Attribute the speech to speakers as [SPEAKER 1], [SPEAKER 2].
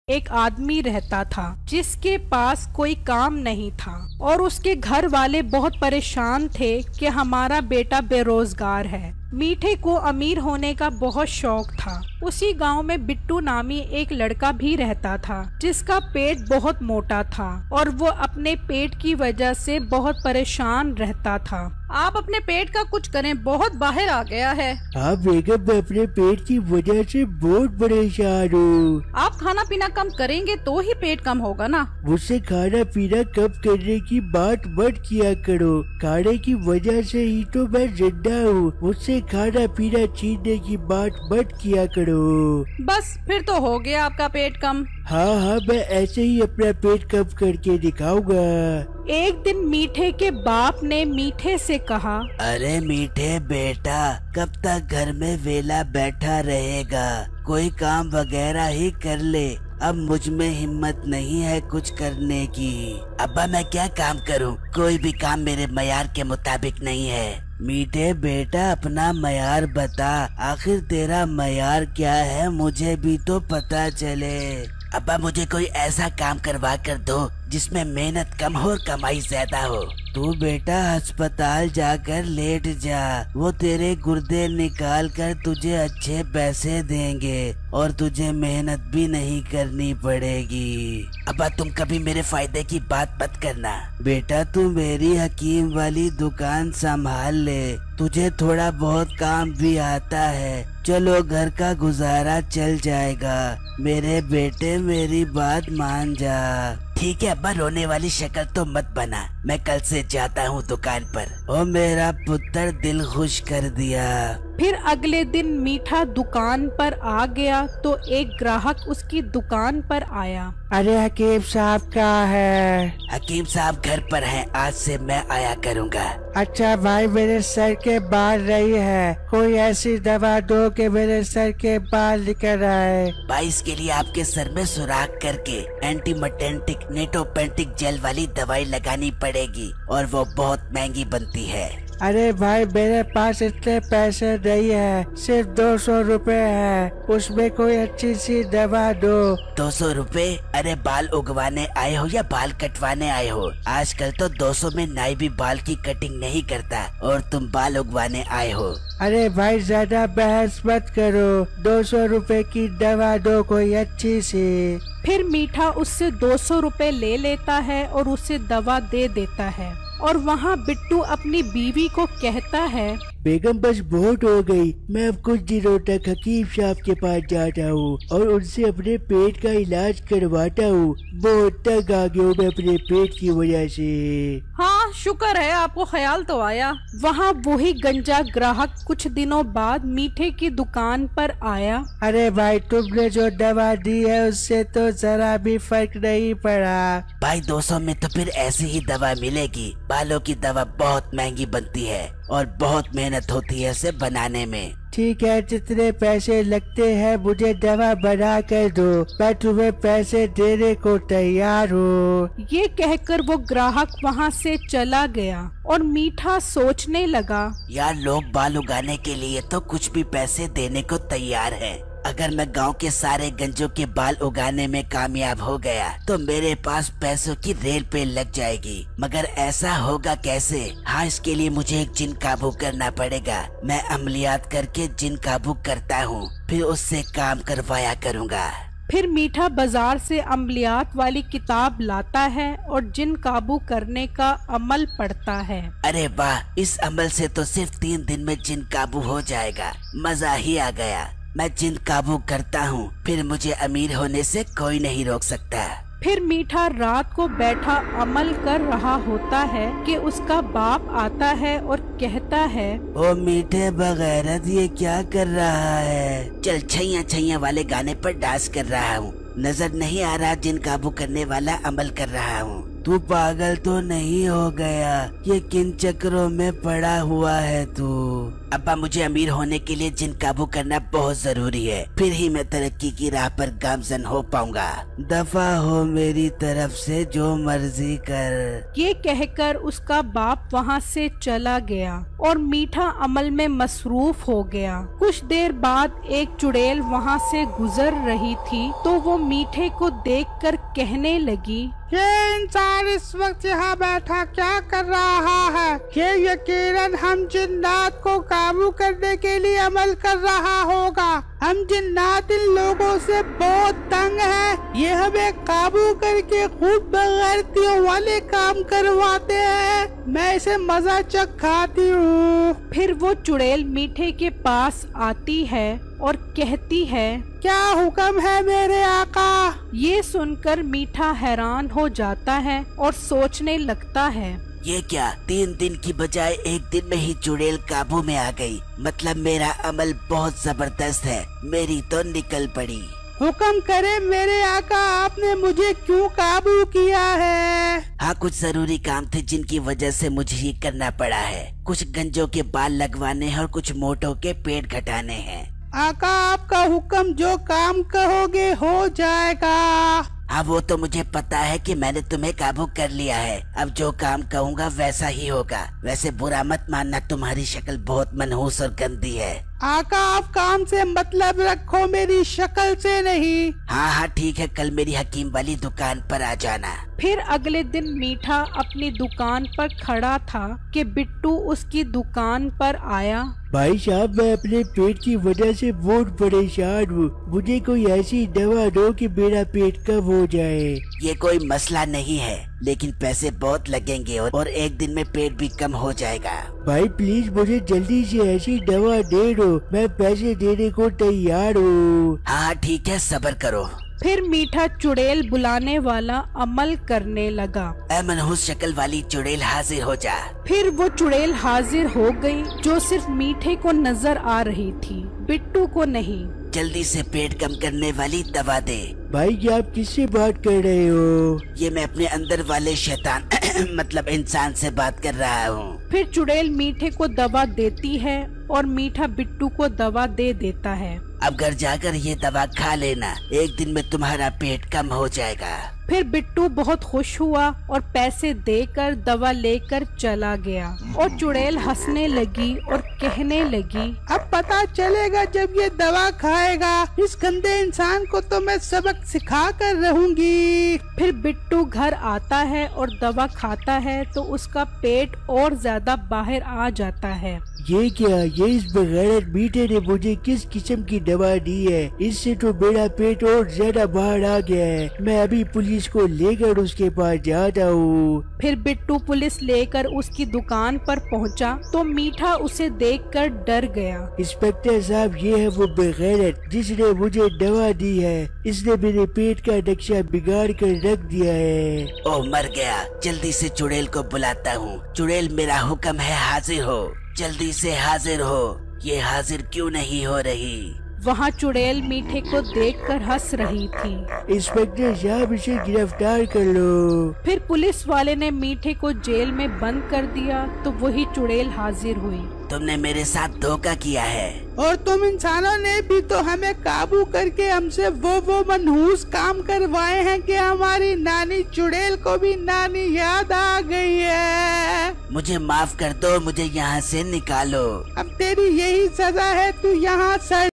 [SPEAKER 1] एक आदमी रहता था जिसके पास कोई काम नहीं था और उसके घर वाले बहुत परेशान थे कि हमारा बेटा बेरोजगार है। मीठे को अमीर होने का बहुत शौक था। उसी गांव में बिट्टू नामी एक लड़का भी रहता था जिसका पेट बहुत मोटा था और वो अपने पेट की वजह से बहुत परेशान रहता था।
[SPEAKER 2] आप अपने पेट का कुछ करें, बहुत बाहर आ गया है।
[SPEAKER 3] हाँ बेगम, मैं अपने पेट की वजह से बहुत परेशान हूँ।
[SPEAKER 2] आप खाना पीना कम करेंगे तो ही पेट कम होगा ना।
[SPEAKER 3] मुझसे खाना पीना कम करने की बात मत किया करो। खाने की वजह से ही तो मैं जिंदा हूँ। मुझसे खाना पीना छीनने की बात मत किया करो।
[SPEAKER 2] बस फिर तो हो गया आपका पेट कम।
[SPEAKER 3] हाँ हाँ, मैं ऐसे ही अपना पेट कम करके दिखाऊंगा।
[SPEAKER 1] एक दिन मीठे के बाप ने मीठे से कहा,
[SPEAKER 4] अरे मीठे बेटा, कब तक घर में वेला बैठा रहेगा? कोई काम वगैरह ही कर ले। अब मुझ में हिम्मत नहीं है कुछ करने की। अब्बा मैं क्या काम करूं? कोई भी काम मेरे मयार के मुताबिक नहीं है। मीठे बेटा अपना मयार बता, आखिर तेरा मयार क्या है, मुझे भी तो पता चले। अब्बा मुझे कोई ऐसा काम करवा कर दो जिसमें मेहनत कम हो और कमाई ज्यादा हो। तू बेटा अस्पताल जाकर लेट जा, वो तेरे गुर्दे निकाल कर तुझे अच्छे पैसे देंगे और तुझे मेहनत भी नहीं करनी पड़ेगी। अब्बा तुम कभी मेरे फायदे की बात मत करना। बेटा तू मेरी हकीम वाली दुकान संभाल ले, तुझे थोड़ा बहुत काम भी आता है। चलो घर का गुजारा चल जाएगा। मेरे बेटे मेरी बात मान जा। ठीक है अब्बा, रोने वाली शक्ल तो मत बना। मैं कल से जाता हूँ दुकान पर। ओ मेरा पुत्र दिल खुश कर दिया।
[SPEAKER 1] फिर अगले दिन मीठा दुकान पर आ गया तो एक ग्राहक उसकी दुकान पर आया।
[SPEAKER 3] अरे हकीम साहब कहाँ है?
[SPEAKER 4] हकीम साहब घर पर हैं, आज से मैं आया करूँगा।
[SPEAKER 3] अच्छा भाई, मेरे सर के बाल रही है, कोई ऐसी दवा दो कि मेरे सर के बाल निकल आए।
[SPEAKER 4] भाई इसके लिए आपके सर में सुराख करके एंटीमटेंटिक नेटोपेंटिक जेल वाली दवाई लगानी पड़ेगी और वो बहुत महंगी बनती है।
[SPEAKER 3] अरे भाई मेरे पास इतने पैसे नहीं है, सिर्फ 200 रुपए है, उसमें कोई अच्छी सी दवा दो।
[SPEAKER 4] 200 रुपए? अरे बाल उगवाने आए हो या बाल कटवाने आए हो? आजकल तो 200 में नाई भी बाल की कटिंग नहीं करता और तुम बाल उगवाने आए हो।
[SPEAKER 3] अरे भाई ज्यादा बहस मत करो, 200 रुपए की दवा दो कोई अच्छी सी।
[SPEAKER 1] फिर मीठा उससे 200 रुपए ले लेता है और उसे दवा दे देता है और वहाँ बिट्टू अपनी बीवी को कहता है,
[SPEAKER 3] बेगम बस बहुत हो गई, मैं अब कुछ दिनों तक हकीम साहब के पास जाता हूँ और उनसे अपने पेट का इलाज करवाता हूँ। बहुत तंग आ गया हूँ मैं अपने पेट की वजह से।
[SPEAKER 2] हाँ शुक्र है आपको ख्याल तो आया।
[SPEAKER 1] वहाँ वही गंजा ग्राहक कुछ दिनों बाद मीठे की दुकान पर आया।
[SPEAKER 3] अरे भाई तुमने जो दवा दी है उससे तो जरा भी फर्क नहीं पड़ा।
[SPEAKER 4] भाई 200 में तो फिर ऐसी ही दवा मिलेगी। बालों की दवा बहुत महंगी बनती है और बहुत मेहनत होती है इसे बनाने में।
[SPEAKER 3] ठीक है, जितने पैसे लगते हैं मुझे दवा बना कर दो, मैं तुम्हें पैसे देने को तैयार हूँ।
[SPEAKER 1] ये कहकर वो ग्राहक वहाँ से चला गया और मीठा सोचने लगा,
[SPEAKER 4] यार लोग बाल उगाने के लिए तो कुछ भी पैसे देने को तैयार है। अगर मैं गांव के सारे गंजों के बाल उगाने में कामयाब हो गया तो मेरे पास पैसों की रेल पे लग जाएगी। मगर ऐसा होगा कैसे? हाँ, इसके लिए मुझे एक जिन काबू करना पड़ेगा। मैं अमलियात करके जिन काबू करता हूँ, फिर उससे काम करवाया करूँगा।
[SPEAKER 1] फिर मीठा बाजार से अमलियात वाली किताब लाता है और जिन काबू करने का अमल पढ़ता है।
[SPEAKER 4] अरे वाह, इस अमल से तो सिर्फ 3 दिन में जिन काबू हो जाएगा। मजा ही आ गया। मैं जिन काबू करता हूँ, फिर मुझे अमीर होने से कोई नहीं रोक सकता।
[SPEAKER 1] फिर मीठा रात को बैठा अमल कर रहा होता है कि उसका बाप आता है और कहता है,
[SPEAKER 4] ओ मीठे बगैरत ये क्या कर रहा है? चल छैया छैया वाले गाने पर डांस कर रहा हूँ। नजर नहीं आ रहा जिन काबू करने वाला अमल कर रहा हूँ। तू पागल तो नहीं हो गया? ये किन चक्रों में पड़ा हुआ है तू? अब्बा, मुझे अमीर होने के लिए जिन काबू करना बहुत जरूरी है, फिर ही मैं तरक्की की राह पर गामजन हो पाऊंगा। दफा हो मेरी तरफ से, जो मर्जी कर।
[SPEAKER 1] ये कहकर उसका बाप वहाँ से चला गया और मीठा अमल में मसरूफ हो गया। कुछ देर बाद एक चुड़ैल वहाँ से गुजर रही थी तो वो मीठे को देखकर कहने लगी,
[SPEAKER 2] ये इंसान इस वक्त यहाँ बैठा क्या कर रहा है? ये यकीनन हम जिन्नात को काबू करने के लिए अमल कर रहा होगा। हम जिन्नात इन लोगों से बहुत तंग हैं। ये हमें काबू करके खूब बेगैरतियों वाले काम करवाते हैं। मैं इसे मजा चखाती हूँ।
[SPEAKER 1] फिर वो चुड़ैल मीठे के पास आती है और कहती है,
[SPEAKER 2] क्या हुक्म है मेरे आका?
[SPEAKER 1] ये सुनकर मीठा हैरान हो जाता है और सोचने लगता है,
[SPEAKER 4] ये क्या, 3 दिन की बजाय 1 दिन में ही चुड़ैल काबू में आ गई। मतलब मेरा अमल बहुत जबरदस्त है। मेरी तो निकल पड़ी।
[SPEAKER 2] हुक्म करे मेरे आका, आपने मुझे क्यों काबू किया है?
[SPEAKER 4] हाँ, कुछ जरूरी काम थे जिनकी वजह से मुझे ये करना पड़ा है। कुछ गंजों के बाल लगवाने हैं और कुछ मोटों के पेट घटाने हैं।
[SPEAKER 2] आका, आपका हुक्म, जो काम कहोगे हो जाएगा।
[SPEAKER 4] हाँ, वो तो मुझे पता है कि मैंने तुम्हें काबू कर लिया है। अब जो काम कहूँगा वैसा ही होगा। वैसे बुरा मत मानना, तुम्हारी शक्ल बहुत मनहूस और गंदी है।
[SPEAKER 2] आका, आप काम से मतलब रखो, मेरी शक्ल से नहीं।
[SPEAKER 4] हाँ, ठीक है, कल मेरी हकीम वाली दुकान पर आ जाना।
[SPEAKER 1] फिर अगले दिन मीठा अपनी दुकान पर खड़ा था कि बिट्टू उसकी दुकान पर आया।
[SPEAKER 3] भाई साहब, मैं अपने पेट की वजह से बहुत परेशान हूँ। मुझे कोई ऐसी दवा दो कि मेरा पेट कम हो जाए।
[SPEAKER 4] ये कोई मसला नहीं है, लेकिन पैसे बहुत लगेंगे और 1 दिन में पेट भी कम हो जाएगा।
[SPEAKER 3] भाई प्लीज मुझे जल्दी से ऐसी दवा दे दो, मैं पैसे देने को तैयार हूँ।
[SPEAKER 4] हाँ, ठीक है, सब्र करो।
[SPEAKER 1] फिर मीठा चुड़ैल बुलाने वाला अमल करने लगा।
[SPEAKER 4] ऐ मनहूस शक्ल वाली चुड़ैल, हाजिर हो जा।
[SPEAKER 1] फिर वो चुड़ैल हाजिर हो गई, जो सिर्फ मीठे को नजर आ रही थी, बिट्टू को नहीं।
[SPEAKER 4] जल्दी से पेट कम करने वाली दवा दे।
[SPEAKER 3] भाई जी, आप किससे बात कर रहे हो?
[SPEAKER 4] ये मैं अपने अंदर वाले शैतान मतलब इंसान से बात कर रहा हूँ।
[SPEAKER 1] फिर चुड़ैल मीठे को दवा देती है और मीठा बिट्टू को दवा दे देता है।
[SPEAKER 4] अब घर जाकर ये दवा खा लेना, 1 दिन में तुम्हारा पेट कम हो जाएगा।
[SPEAKER 1] फिर बिट्टू बहुत खुश हुआ और पैसे देकर दवा लेकर चला गया और चुड़ैल हंसने लगी और कहने लगी,
[SPEAKER 2] अब पता चलेगा जब ये दवा खाएगा। इस गंदे इंसान को तो मैं सबक सिखा कर रहूंगी।
[SPEAKER 1] फिर बिट्टू घर आता है और दवा खाता है तो उसका पेट और ज्यादा बाहर आ जाता है।
[SPEAKER 3] ये क्या, ये इस बगैरत मीठे ने मुझे किस किस्म की दवा दी है? इससे तो मेरा पेट और ज्यादा बाहर आ गया है। मैं अभी पुलिस को लेकर उसके पास जाता हूँ।
[SPEAKER 1] फिर बिट्टू पुलिस लेकर उसकी दुकान पर पहुँचा तो मीठा उसे देखकर डर गया।
[SPEAKER 3] इंस्पेक्टर साहब, ये है वो बगैरत जिसने मुझे दवा दी है। इसने मेरे पेट का नक्शा बिगाड़ कर रख दिया है।
[SPEAKER 4] ओह, मर गया। जल्दी से चुड़ैल को बुलाता हूँ। चुड़ैल, मेरा हुक्म है, हाजिर हो। जल्दी से हाजिर हो। ये हाजिर क्यों नहीं हो रही?
[SPEAKER 1] वहाँ चुड़ैल मीठे को देखकर हंस रही थी।
[SPEAKER 3] इंस्पेक्टर साहब, इसे गिरफ्तार कर लो।
[SPEAKER 1] फिर पुलिस वाले ने मीठे को जेल में बंद कर दिया तो वही चुड़ैल हाजिर हुई।
[SPEAKER 4] तुमने मेरे साथ धोखा किया है
[SPEAKER 2] और तुम इंसानों ने भी तो हमें काबू करके हमसे वो मनहूस काम करवाए हैं कि हमारी नानी चुड़ैल को भी नानी याद आ गई है।
[SPEAKER 4] मुझे माफ कर दो, मुझे यहाँ से निकालो।
[SPEAKER 2] अब तेरी यही सजा है, तू यहाँ